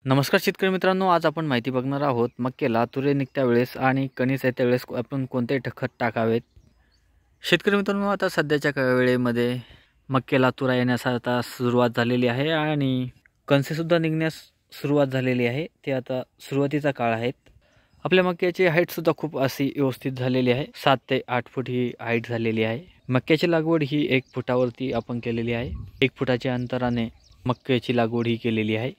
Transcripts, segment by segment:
नमस्कार शेतकरी मित्रांनो, आज आपण माहिती बघणार आहोत मक्याला तुरे निघत्या वेळेस आणि कणीस येत्या वेळेस आपण कोणते खत टाकावेत। शेतकरी मित्रांनो, आता सध्याच्या वेळेमध्ये मक्याला तुरा येण्यास आता सुरुवात झालेली आहे आणि कणसे सुद्धा निघण्यास सुरुवात झालेली आहे। ते आता सुरुवातीचा काळ आहे। आपल्या मक्याची हाईट सुद्धा खूप अशी व्यवस्थित झालेली आहे। 7 ते 8 फूट ही हाईट झालेली आहे। मक्याची लागवड ही 1 फुटावरती आपण केलेली आहे। 1 फुटाच्या अंतराने मक्याची लागवड ही केलेली आहे।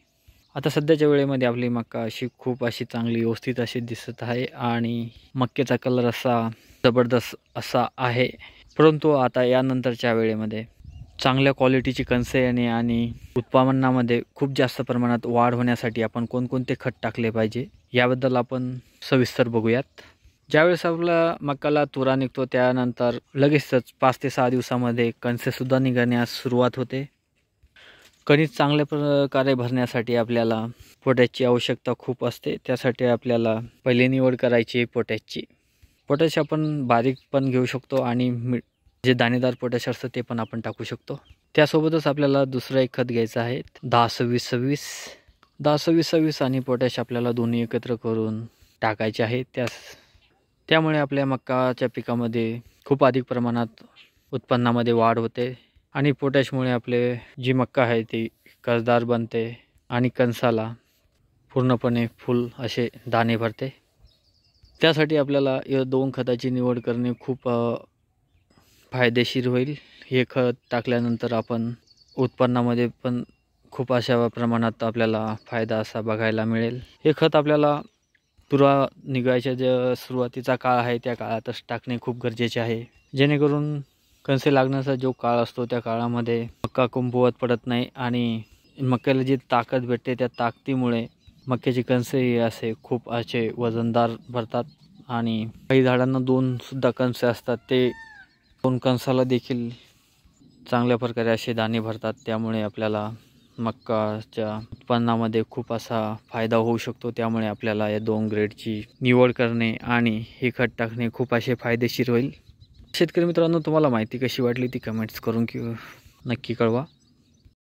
आता सध्याच्या वेळेमध्ये आपली मक्का खूप चांगली व्यवस्थित अशी दिसत आहे आणि मक्याचा कलर असा जबरदस्त असा आहे। परंतु आता यानंतरच्या वेळेमध्ये चांगल्या क्वालिटीची कणसे येणे आणि उत्पादनामध्ये खूप जास्त प्रमाणात वाढ होण्यासाठी आपण कोणकोणते खत टाकले पाहिजे याबद्दल आपण सविस्तर बघूयात। ज्यावेळेस आपला मक्काला तुरा निघतो त्यानंतर लगेचच 5 ते 6 दिवसामध्ये कणसे सुद्धा निघण्यास सुरुवात होते। कणीस चांगल्या प्रकारे भरण्यासाठी आपल्याला पोटॅशची आवश्यकता खूप असते। त्यासाठी आपल्याला पहिले निवड करायची पोटॅशची। पोटॅश आपण बारीक पण घेऊ शकतो आणि जे दाणेदार पोटॅश असतं ते पण आपण टाकू शकतो। त्यासोबतच आपल्याला दुसरं एक खत घ्यायचं आहे 10-26-26 10-26-26 आणि पोटॅश आपल्याला दोन्ही एकत्र करून टाकायचे आहे। त्यामुळे आपल्या मक्काच्या पिकामध्ये खूप अधिक प्रमाणात उत्पन्नामध्ये वाढ होते आणि पोटॅशमुळे आपले जी मक्का आहे ती कसदार बनते आणि कणसाला पूर्णपणे फुल असे दाणे भरते। त्यासाठी आपल्याला या 2 खताची निवड करणे खूप फायदेशीर होईल। हे खत टाकल्यानंतर आपण उत्पन्नामध्ये पण खूप अशा प्रमाणात आपल्याला फायदा असा बघायला मिळेल। हे खत आपल्याला तुरा निघायच्या जे सुरुवातीचा काळ आहे त्या काळातच टाकणे खूप गरजेचे आहे, जेणेकरून कणसे लागण्याचा जो काळ असतो त्या काळामध्ये मक्का कमकुवत पडत नाही आणि मक्याला जी ताकद भेटते त्या ताकदीमुळे मक्याची कणसे असे खूप असे वजनदार भरतात आणि काही झाडांना 2 सुद्धा कणसे असतात, ते 2 कणसाला देखील चांगल्या प्रकारे असे दाणे भरतात। त्यामुळे आपल्याला मक्काच्या उत्पन्नामध्ये खूप असा फायदा होऊ शकतो। त्यामुळे आपल्याला या 2 ग्रेडची निवड करणे आणि हे खत टाकणे खूप असे फायदेशीर होईल। शेतकरी मित्रांनो, तुम्हाला माहिती कशी वाटली ती कमेंट्स करून नक्की कळवा।